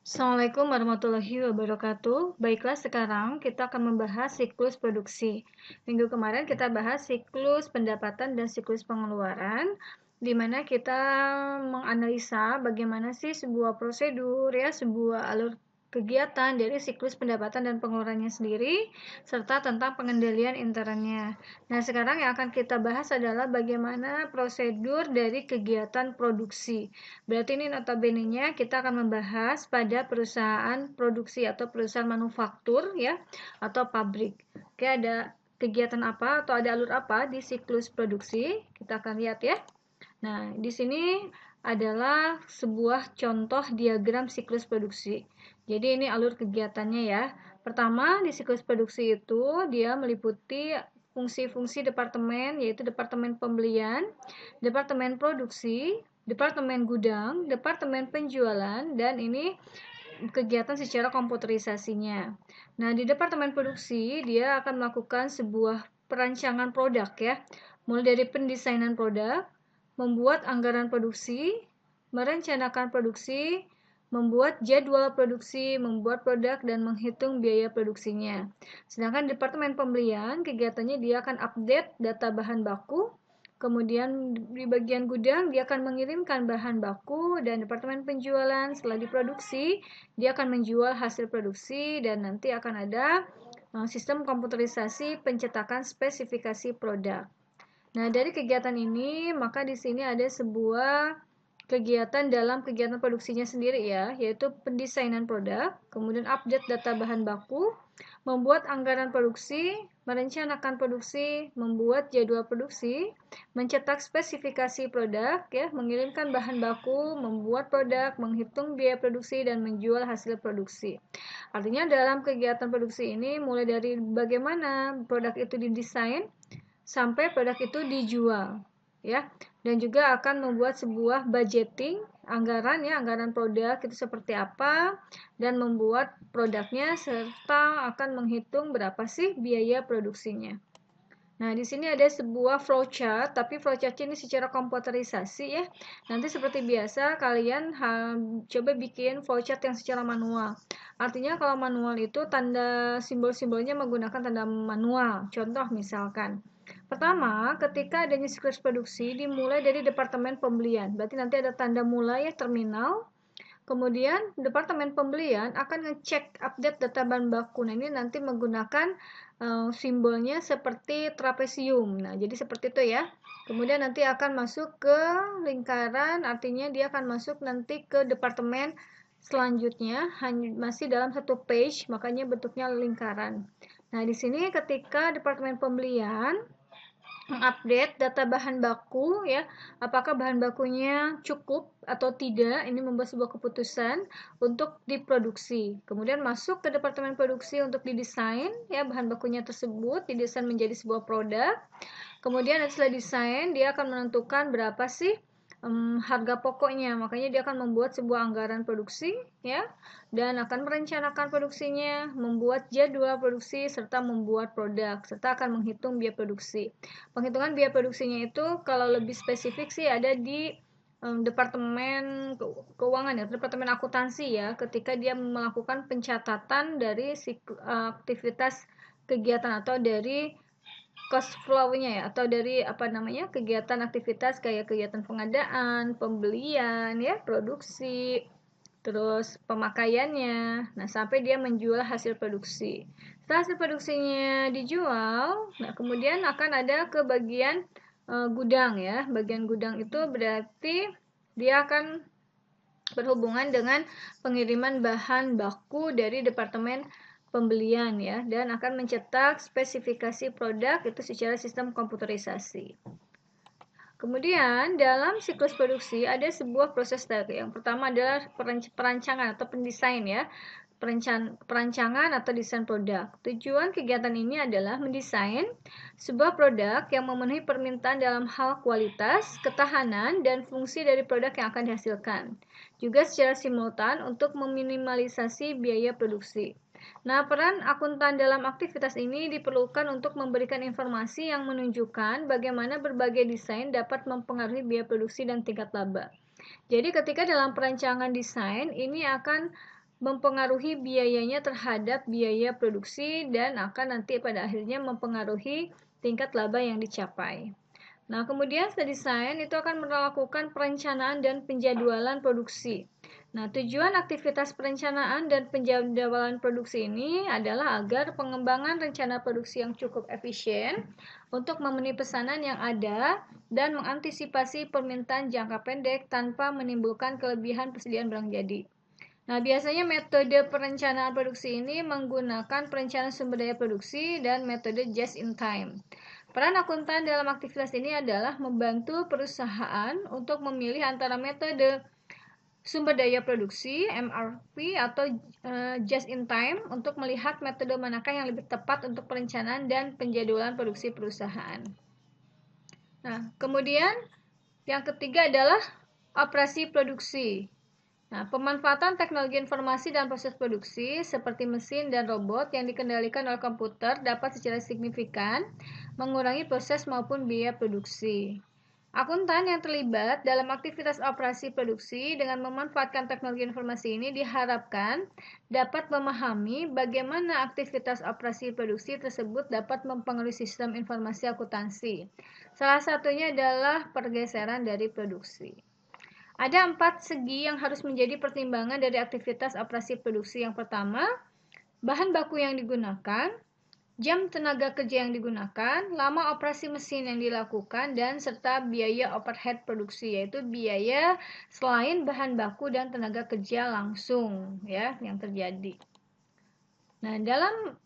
Assalamualaikum warahmatullahi wabarakatuh. Baiklah, sekarang kita akan membahas siklus produksi. Minggu kemarin kita bahas siklus pendapatan dan siklus pengeluaran, di mana kita menganalisa bagaimana sih sebuah prosedur, ya, sebuah alur kegiatan dari siklus pendapatan dan pengeluarannya sendiri, serta tentang pengendalian internnya. Nah, sekarang yang akan kita bahas adalah bagaimana prosedur dari kegiatan produksi. Berarti ini notabene-nya kita akan membahas pada perusahaan produksi atau perusahaan manufaktur, ya, atau pabrik. Oke, ada kegiatan apa atau ada alur apa di siklus produksi? Kita akan lihat ya. Nah, di sini adalah sebuah contoh diagram siklus produksi. Jadi ini alur kegiatannya ya. Pertama, di siklus produksi itu dia meliputi fungsi-fungsi departemen, yaitu departemen pembelian, departemen produksi, departemen gudang, departemen penjualan, dan ini kegiatan secara komputerisasinya. Nah, di departemen produksi dia akan melakukan sebuah perancangan produk ya, mulai dari pendesainan produk, membuat anggaran produksi, merencanakan produksi, membuat jadwal produksi, membuat produk, dan menghitung biaya produksinya. Sedangkan departemen pembelian, kegiatannya dia akan update data bahan baku, kemudian di bagian gudang dia akan mengirimkan bahan baku, dan departemen penjualan setelah diproduksi dia akan menjual hasil produksi, dan nanti akan ada sistem komputerisasi pencetakan spesifikasi produk. Nah, dari kegiatan ini, maka di sini ada sebuah kegiatan dalam kegiatan produksinya sendiri ya, yaitu pendesainan produk, kemudian update data bahan baku, membuat anggaran produksi, merencanakan produksi, membuat jadwal produksi, mencetak spesifikasi produk ya, mengirimkan bahan baku, membuat produk, menghitung biaya produksi, dan menjual hasil produksi. Artinya dalam kegiatan produksi ini mulai dari bagaimana produk itu didesain sampai produk itu dijual ya, dan juga akan membuat sebuah budgeting anggaran ya, anggaran produk itu seperti apa, dan membuat produknya serta akan menghitung berapa sih biaya produksinya. Nah, di sini ada sebuah flowchart, tapi flowchart ini secara komputerisasi ya. Nanti seperti biasa kalian coba bikin flowchart yang secara manual. Artinya kalau manual itu tanda simbol-simbolnya menggunakan tanda manual. Contoh misalkan, pertama, ketika adanya siklus produksi dimulai dari departemen pembelian. Berarti nanti ada tanda mulai ya, terminal. Kemudian departemen pembelian akan ngecek update data bahan baku. Nah, ini nanti menggunakan simbolnya seperti trapesium. Nah, jadi seperti itu ya. Kemudian nanti akan masuk ke lingkaran, artinya dia akan masuk nanti ke departemen selanjutnya, masih dalam satu page, makanya bentuknya lingkaran. Nah, di sini ketika departemen pembelian mengupdate data bahan baku ya, apakah bahan bakunya cukup atau tidak, ini membuat sebuah keputusan untuk diproduksi. Kemudian masuk ke departemen produksi untuk didesain ya, bahan bakunya tersebut didesain menjadi sebuah produk. Kemudian setelah desain dia akan menentukan berapa sih harga pokoknya, makanya dia akan membuat sebuah anggaran produksi ya, dan akan merencanakan produksinya, membuat jadwal produksi, serta membuat produk, serta akan menghitung biaya produksi. Penghitungan biaya produksinya itu kalau lebih spesifik sih ada di departemen keuangan ya, departemen akuntansi ya, ketika dia melakukan pencatatan dari aktivitas kegiatan atau dari cost flow-nya ya, atau dari apa namanya, kegiatan aktivitas kayak kegiatan pengadaan, pembelian ya, produksi, terus pemakaiannya. Nah, sampai dia menjual hasil produksi. Setelah hasil produksinya dijual, nah kemudian akan ada ke bagian gudang ya. Bagian gudang itu berarti dia akan berhubungan dengan pengiriman bahan baku dari departemen pembelian ya, dan akan mencetak spesifikasi produk itu secara sistem komputerisasi. Kemudian dalam siklus produksi ada sebuah proses tadi. Yang pertama adalah perancangan atau pendesain ya. Perancangan atau desain produk. Tujuan kegiatan ini adalah mendesain sebuah produk yang memenuhi permintaan dalam hal kualitas, ketahanan, dan fungsi dari produk yang akan dihasilkan. Juga secara simultan untuk meminimalisasi biaya produksi. Nah, peran akuntan dalam aktivitas ini diperlukan untuk memberikan informasi yang menunjukkan bagaimana berbagai desain dapat mempengaruhi biaya produksi dan tingkat laba. Jadi ketika dalam perancangan desain ini akan mempengaruhi biayanya terhadap biaya produksi dan akan nanti pada akhirnya mempengaruhi tingkat laba yang dicapai. Nah, kemudian study design itu akan melakukan perencanaan dan penjadwalan produksi. Nah, tujuan aktivitas perencanaan dan penjadwalan produksi ini adalah agar pengembangan rencana produksi yang cukup efisien untuk memenuhi pesanan yang ada dan mengantisipasi permintaan jangka pendek tanpa menimbulkan kelebihan persediaan barang jadi. Nah, biasanya metode perencanaan produksi ini menggunakan perencanaan sumber daya produksi dan metode just in time. Peran akuntan dalam aktivitas ini adalah membantu perusahaan untuk memilih antara metode sumber daya produksi MRP atau just in time untuk melihat metode manakah yang lebih tepat untuk perencanaan dan penjadwalan produksi perusahaan. Nah, kemudian yang ketiga adalah operasi produksi. Nah, pemanfaatan teknologi informasi dan proses produksi seperti mesin dan robot yang dikendalikan oleh komputer dapat secara signifikan mengurangi proses maupun biaya produksi. Akuntan yang terlibat dalam aktivitas operasi produksi dengan memanfaatkan teknologi informasi ini diharapkan dapat memahami bagaimana aktivitas operasi produksi tersebut dapat mempengaruhi sistem informasi akuntansi. Salah satunya adalah pergeseran dari produksi. Ada 4 segi yang harus menjadi pertimbangan dari aktivitas operasi produksi. Yang pertama, bahan baku yang digunakan, jam tenaga kerja yang digunakan, lama operasi mesin yang dilakukan, dan serta biaya overhead produksi, yaitu biaya selain bahan baku dan tenaga kerja langsung ya yang terjadi. Nah, dalam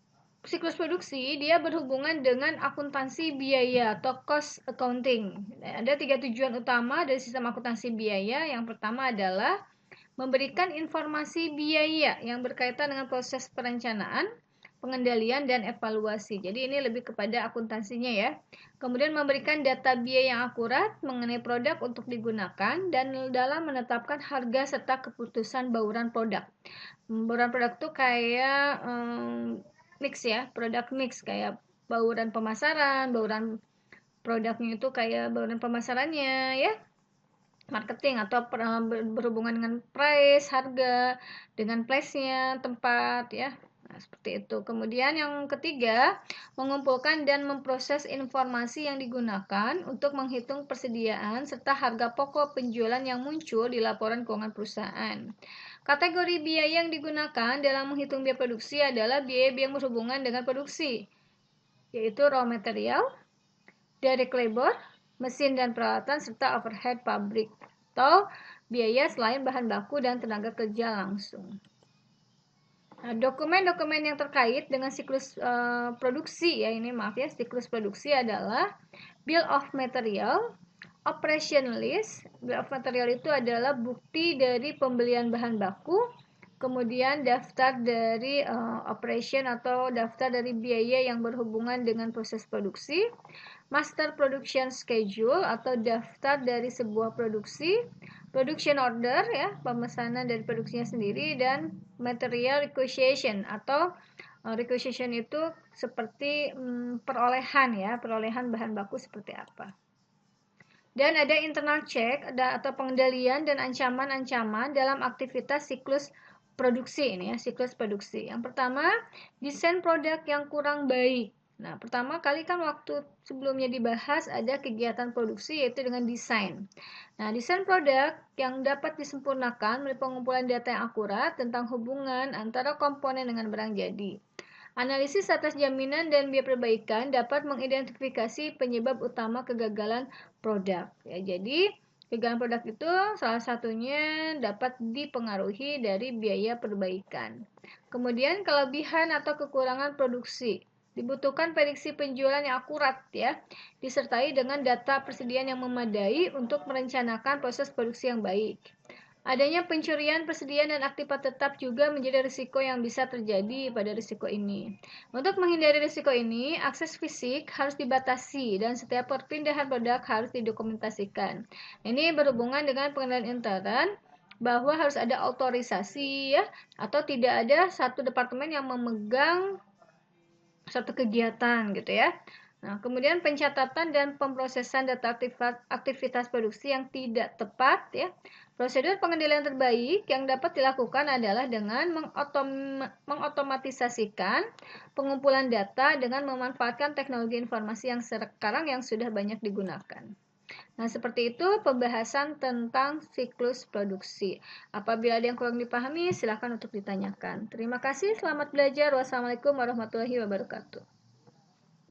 siklus produksi dia berhubungan dengan akuntansi biaya atau cost accounting. Ada 3 tujuan utama dari sistem akuntansi biaya. Yang pertama adalah memberikan informasi biaya yang berkaitan dengan proses perencanaan, pengendalian, dan evaluasi. Jadi ini lebih kepada akuntansinya ya. Kemudian memberikan data biaya yang akurat mengenai produk untuk digunakan dan dalam menetapkan harga serta keputusan bauran produk. Bauran produk itu kayak mix ya, produk mix kayak bauran pemasaran, bauran produknya itu kayak bauran pemasarannya ya, marketing atau berhubungan dengan price, harga, dengan place-nya, tempat ya. Nah, seperti itu. Kemudian yang ketiga, mengumpulkan dan memproses informasi yang digunakan untuk menghitung persediaan serta harga pokok penjualan yang muncul di laporan keuangan perusahaan. Kategori biaya yang digunakan dalam menghitung biaya produksi adalah biaya yang berhubungan dengan produksi, yaitu raw material, direct labor, mesin dan peralatan, serta overhead pabrik, atau biaya selain bahan baku dan tenaga kerja langsung. Nah, dokumen-dokumen yang terkait dengan siklus produksi ya, siklus produksi adalah bill of material, operation list. Bill of material itu adalah bukti dari pembelian bahan baku, kemudian daftar dari operation atau daftar dari biaya yang berhubungan dengan proses produksi, master production schedule atau daftar dari sebuah produksi, production order ya, pemesanan dari produksinya sendiri, dan material requisition atau requisition itu seperti perolehan bahan baku seperti apa. Dan ada internal check atau pengendalian dan ancaman-ancaman dalam aktivitas siklus produksi ini ya, siklus produksi. Yang pertama, desain produk yang kurang baik. Nah, pertama kali kan waktu sebelumnya dibahas ada kegiatan produksi yaitu dengan desain. Nah, desain produk yang dapat disempurnakan melalui pengumpulan data yang akurat tentang hubungan antara komponen dengan barang jadi. Analisis atas jaminan dan biaya perbaikan dapat mengidentifikasi penyebab utama kegagalan produk. Ya, jadi kegagalan produk itu salah satunya dapat dipengaruhi dari biaya perbaikan. Kemudian kelebihan atau kekurangan produksi. Dibutuhkan prediksi penjualan yang akurat ya, disertai dengan data persediaan yang memadai untuk merencanakan proses produksi yang baik. Adanya pencurian persediaan dan aktivitas tetap juga menjadi risiko yang bisa terjadi pada risiko ini. Untuk menghindari risiko ini, akses fisik harus dibatasi dan setiap perpindahan produk harus didokumentasikan. Ini berhubungan dengan pengendalian intern, bahwa harus ada otorisasi ya, atau tidak ada satu departemen yang memegang satu kegiatan gitu ya. Nah, kemudian pencatatan dan pemrosesan data aktivitas produksi yang tidak tepat ya, Prosedur pengendalian terbaik yang dapat dilakukan adalah dengan mengotomatisasikan pengumpulan data dengan memanfaatkan teknologi informasi yang sekarang yang sudah banyak digunakan. Nah, seperti itu pembahasan tentang siklus produksi. Apabila ada yang kurang dipahami, silakan untuk ditanyakan. Terima kasih, selamat belajar. Wassalamualaikum warahmatullahi wabarakatuh.